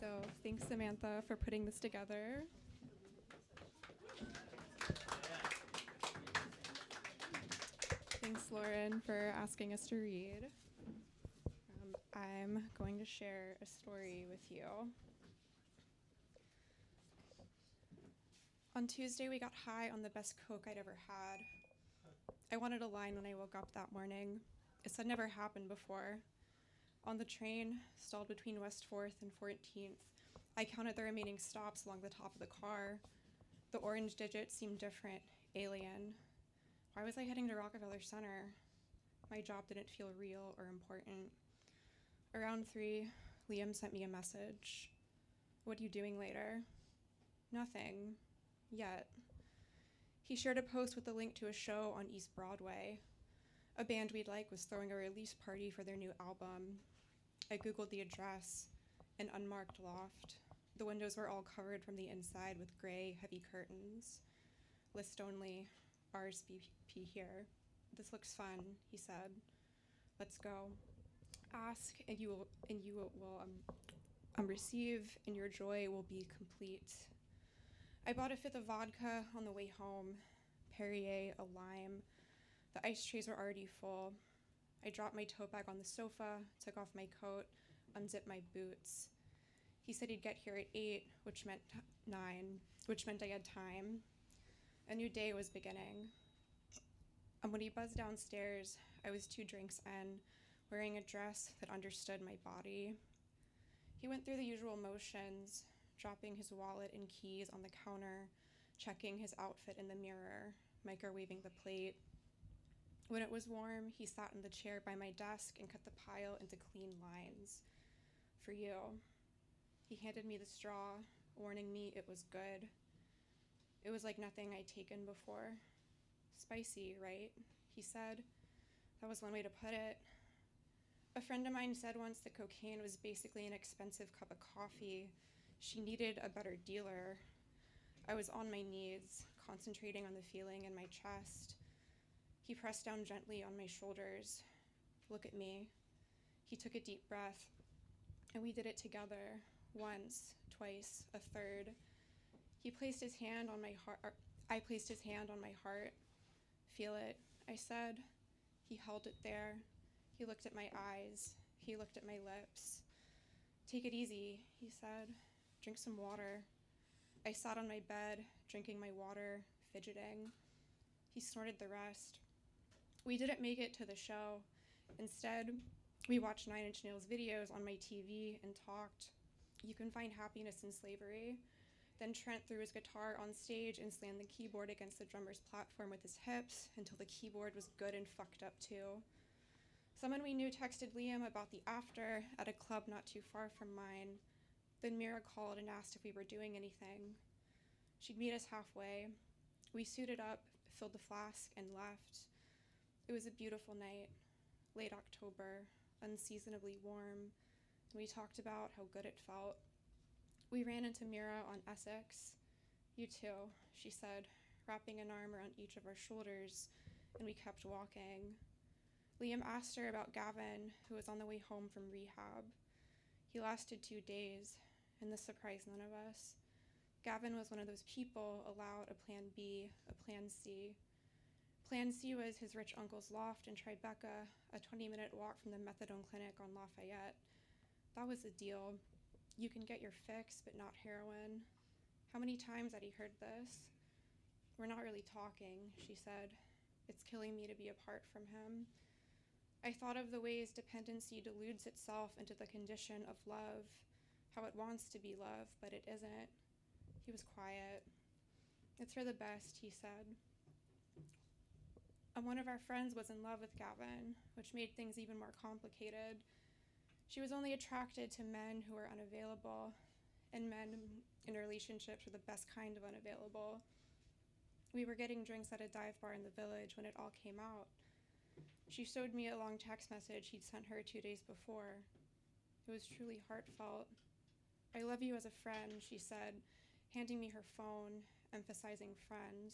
So thanks, Samantha, for putting this together. Thanks, Lauren, for asking us to read. I'm going to share a story with you. On Tuesday, we got high on the best Coke I'd ever had. I wanted a line when I woke up that morning. This had never happened before. On the train, stalled between West 4th and 14th, I counted the remaining stops along the top of the car. The orange digits seemed different, alien. Why was I heading to Rockefeller Center? My job didn't feel real or important. Around 3, Liam sent me a message. What are you doing later? Nothing. Yet. He shared a post with a link to a show on East Broadway. A band we'd like was throwing a release party for their new album. I Googled the address, an unmarked loft. The windows were all covered from the inside with gray, heavy curtains. List only, RSVP here. This looks fun, he said. Let's go. Ask, and you will receive, and your joy will be complete. I bought a 5th of vodka on the way home, Perrier, a lime. The ice trays were already full. I dropped my tote bag on the sofa, took off my coat, unzipped my boots. He said he'd get here at 8, which meant 9, which meant I had time. A new day was beginning. And when he buzzed downstairs, I was 2 drinks in, wearing a dress that understood my body. He went through the usual motions, dropping his wallet and keys on the counter, checking his outfit in the mirror, microwaving the plate. When it was warm, he sat in the chair by my desk and cut the pile into clean lines. For you. He handed me the straw, warning me it was good. It was like nothing I'd taken before. Spicy, right? He said. That was one way to put it. A friend of mine said once that cocaine was basically an expensive cup of coffee. She needed a better dealer. I was on my knees, concentrating on the feeling in my chest. He pressed down gently on my shoulders. Look at me. He took a deep breath, and we did it together, once, twice, a third. He placed his hand on my heart. I placed his hand on my heart. Feel it, I said. He held it there. He looked at my eyes. He looked at my lips. Take it easy, he said. Drink some water. I sat on my bed, drinking my water, fidgeting. He snorted the rest. We didn't make it to the show. Instead, we watched 9 Inch Nails videos on my TV and talked. You can find happiness in slavery. Then Trent threw his guitar on stage and slammed the keyboard against the drummer's platform with his hips until the keyboard was good and fucked up too. Someone we knew texted Liam about the after at a club not too far from mine. Then Mira called and asked if we were doing anything. She'd meet us halfway. We suited up, filled the flask, and left. It was a beautiful night, late October, unseasonably warm, and we talked about how good it felt. We ran into Mira on Essex. You too, she said, wrapping an arm around each of our shoulders, and we kept walking. Liam asked her about Gavin, who was on the way home from rehab. He lasted 2 days, and this surprised none of us. Gavin was one of those people allowed a plan B, a plan C. Plan C was his rich uncle's loft in Tribeca, a 20-minute walk from the methadone clinic on Lafayette. That was the deal. You can get your fix, but not heroin. How many times had he heard this? We're not really talking, she said. It's killing me to be apart from him. I thought of the ways dependency deludes itself into the condition of love, how it wants to be love, but it isn't. He was quiet. It's for the best, he said. And one of our friends was in love with Gavin, which made things even more complicated. She was only attracted to men who were unavailable, and men in relationships were the best kind of unavailable. We were getting drinks at a dive bar in the village when it all came out. She showed me a long text message he'd sent her 2 days before. It was truly heartfelt. I love you as a friend, she said, handing me her phone, emphasizing friend.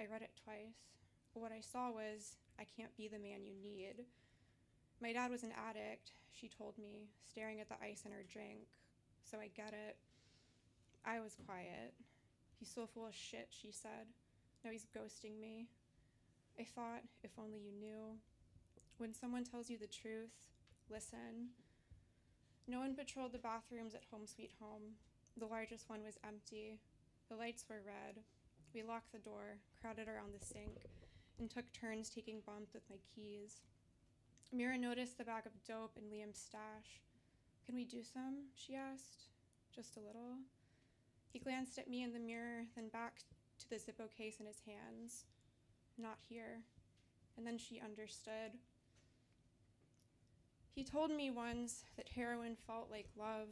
I read it twice. What I saw was, I can't be the man you need. My dad was an addict, she told me, staring at the ice in her drink. so I get it. I was quiet. He's so full of shit, she said. Now he's ghosting me. I thought, if only you knew. When someone tells you the truth, listen. No one patrolled the bathrooms at Home Sweet Home. The largest one was empty. The lights were red. We locked the door, crowded around the sink, and took turns taking bumps with my keys. Mira noticed the bag of dope in Liam's stash. Can we do some? She asked. Just a little. He glanced at me in the mirror, then back to the Zippo case in his hands. Not here. And then she understood. He told me once that heroin felt like love,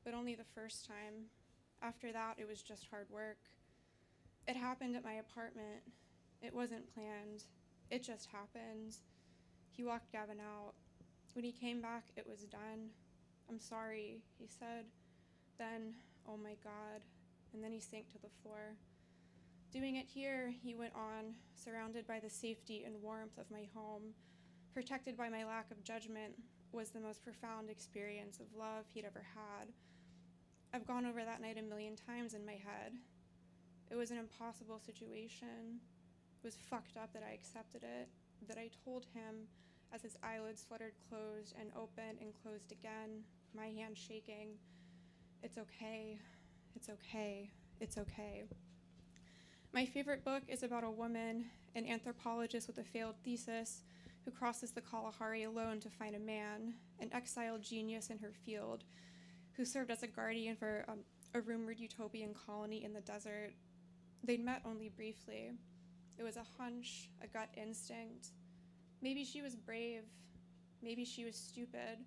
but only the first time. After that, it was just hard work. It happened at my apartment. It wasn't planned. It just happened. He walked Gavin out. When he came back, it was done. I'm sorry, he said. Then, oh my God. And then he sank to the floor. Doing it here, he went on, surrounded by the safety and warmth of my home, protected by my lack of judgment, was the most profound experience of love he'd ever had. I've gone over that night a million times in my head. It was an impossible situation. It was fucked up that I accepted it, that I told him as his eyelids fluttered closed and opened and closed again, my hand shaking. It's okay. It's okay. It's okay. My favorite book is about a woman, an anthropologist with a failed thesis, who crosses the Kalahari alone to find a man, an exiled genius in her field, who served as a guardian for a rumored utopian colony in the desert. They'd met only briefly. It was a hunch, a gut instinct. Maybe she was brave. Maybe she was stupid.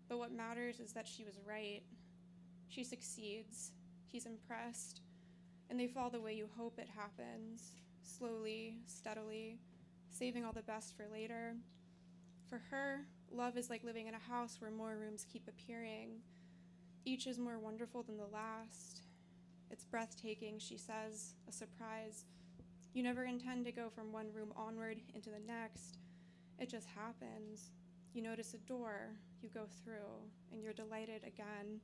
But what matters is that she was right. She succeeds. He's impressed. And they fall the way you hope it happens, slowly, steadily, saving all the best for later. For her, love is like living in a house where more rooms keep appearing. Each is more wonderful than the last. It's breathtaking, she says, a surprise. You never intend to go from one room onward into the next. It just happens. You notice a door, you go through, and you're delighted again.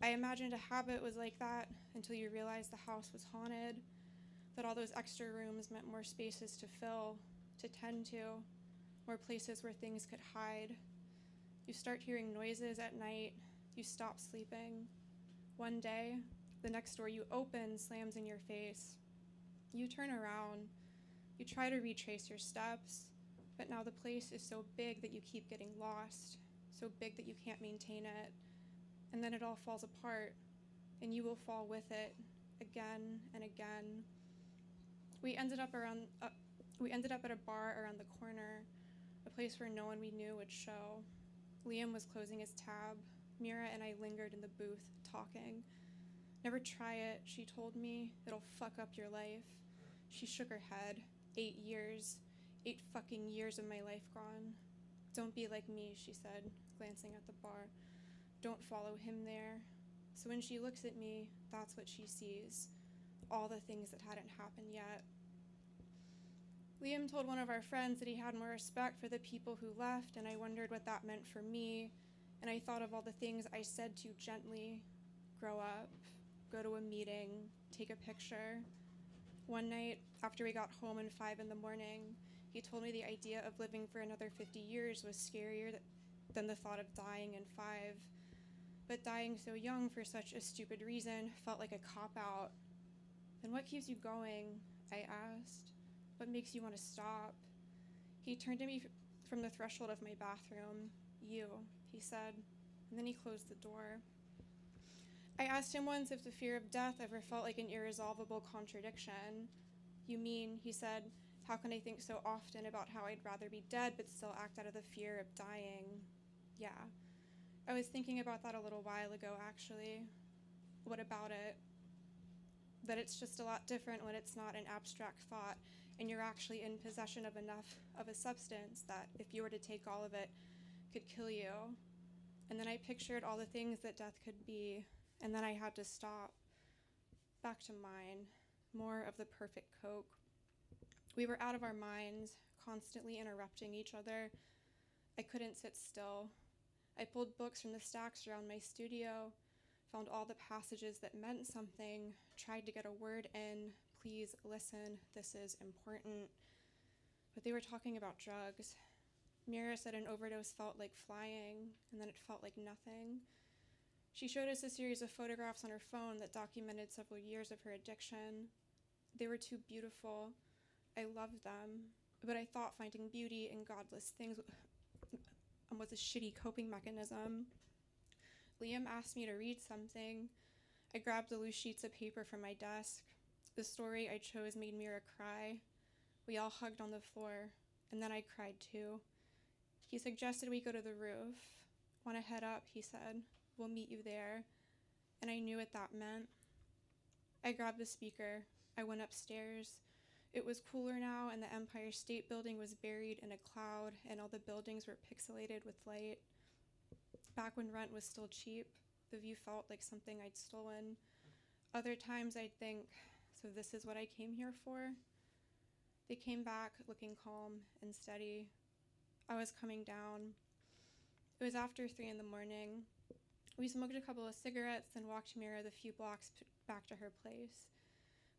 I imagined a habit was like that until you realize the house was haunted, that all those extra rooms meant more spaces to fill, to tend to, more places where things could hide. You start hearing noises at night, you stop sleeping. One day, the next door you open slams in your face. You turn around, you try to retrace your steps, but now the place is so big that you keep getting lost, so big that you can't maintain it. And then it all falls apart, and you will fall with it, again and again. We ended up at a bar around the corner, a place where no one we knew would show. Liam was closing his tab. Mira and I lingered in the booth, talking. Never try it, she told me. It'll fuck up your life. She shook her head. 8 years. 8 fucking years of my life gone. Don't be like me, she said, glancing at the bar. Don't follow him there. So when she looks at me, that's what she sees. All the things that hadn't happened yet. Liam told one of our friends that he had more respect for the people who left, and I wondered what that meant for me, and I thought of all the things I said too gently. Grow up, go to a meeting, take a picture. One night, after we got home at 5 a.m, he told me the idea of living for another 50 years was scarier than the thought of dying in 5. But dying so young for such a stupid reason felt like a cop-out. Then what keeps you going? I asked. What makes you want to stop? He turned to me from the threshold of my bathroom. You, he said, and then he closed the door. I asked him once if the fear of death ever felt like an irresolvable contradiction. You mean, he said, how can I think so often about how I'd rather be dead but still act out of the fear of dying? Yeah. I was thinking about that a little while ago, actually. What about it? That it's just a lot different when it's not an abstract thought and you're actually in possession of enough of a substance that, if you were to take all of it, could kill you. And then I pictured all the things that death could be, and then I had to stop. Back to mine. More of the perfect Coke. We were out of our minds, constantly interrupting each other. I couldn't sit still. I pulled books from the stacks around my studio, found all the passages that meant something, tried to get a word in. Please listen, this is important. But they were talking about drugs. Mira said an overdose felt like flying, and then it felt like nothing. She showed us a series of photographs on her phone that documented several years of her addiction. They were too beautiful. I loved them, but I thought finding beauty in godless things was a shitty coping mechanism. Liam asked me to read something. I grabbed the loose sheets of paper from my desk. The story I chose made Mira cry. We all hugged on the floor, and then I cried too. He suggested we go to the roof. Want to head up, he said. We'll meet you there. And I knew what that meant. I grabbed the speaker. I went upstairs. It was cooler now, and the Empire State Building was buried in a cloud, and all the buildings were pixelated with light. Back when rent was still cheap, the view felt like something I'd stolen. Other times I'd think, so this is what I came here for? They came back looking calm and steady. I was coming down. It was after 3 a.m. We smoked a couple of cigarettes and walked Mira the few blocks back to her place.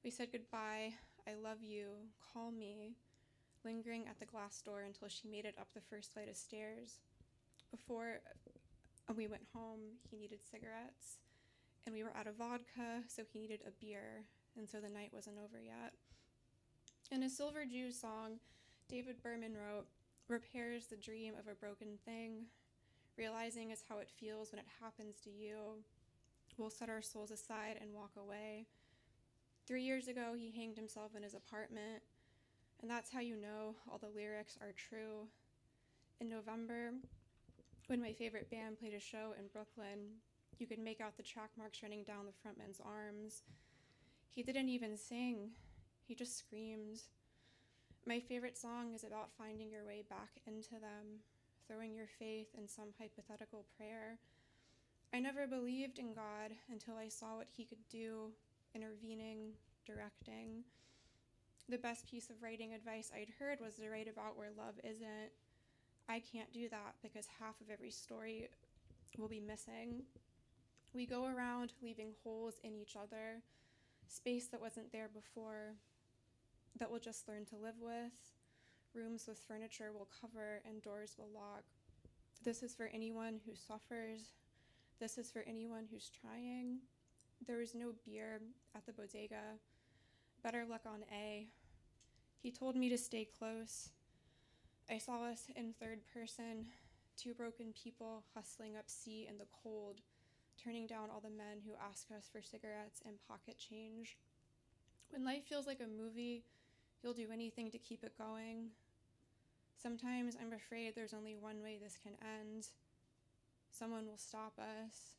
We said goodbye, I love you, call me, lingering at the glass door until she made it up the first flight of stairs. Before we went home, he needed cigarettes, and we were out of vodka, so he needed a beer, and so the night wasn't over yet. In a Silver Jew song, David Berman wrote, "Repairs the dream of a broken thing. Realizing is how it feels when it happens to you. We'll set our souls aside and walk away." 3 years ago, he hanged himself in his apartment, and that's how you know all the lyrics are true. In November, when my favorite band played a show in Brooklyn, you could make out the track marks running down the frontman's arms. He didn't even sing, he just screamed. My favorite song is about finding your way back into them, throwing your faith in some hypothetical prayer. I never believed in God until I saw what he could do, intervening, directing. The best piece of writing advice I'd heard was to write about where love isn't. I can't do that because half of every story will be missing. We go around leaving holes in each other, space that wasn't there before, that we'll just learn to live with. Rooms with furniture will cover and doors will lock. This is for anyone who suffers. This is for anyone who's trying. There was no beer at the bodega. Better luck on A. He told me to stay close. I saw us in third person, 2 broken people hustling up C in the cold, turning down all the men who ask us for cigarettes and pocket change. When life feels like a movie, you'll do anything to keep it going. Sometimes I'm afraid there's only one way this can end. Someone will stop us.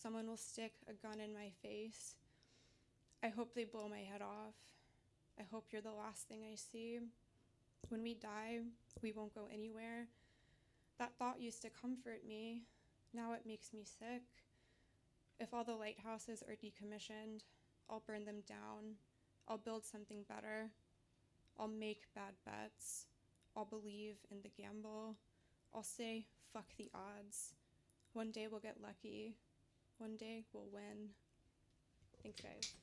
Someone will stick a gun in my face. I hope they blow my head off. I hope you're the last thing I see. When we die, we won't go anywhere. That thought used to comfort me. Now it makes me sick. If all the lighthouses are decommissioned, I'll burn them down. I'll build something better. I'll make bad bets. I'll believe in the gamble. I'll say, fuck the odds. One day we'll get lucky. One day we'll win. Thanks, guys.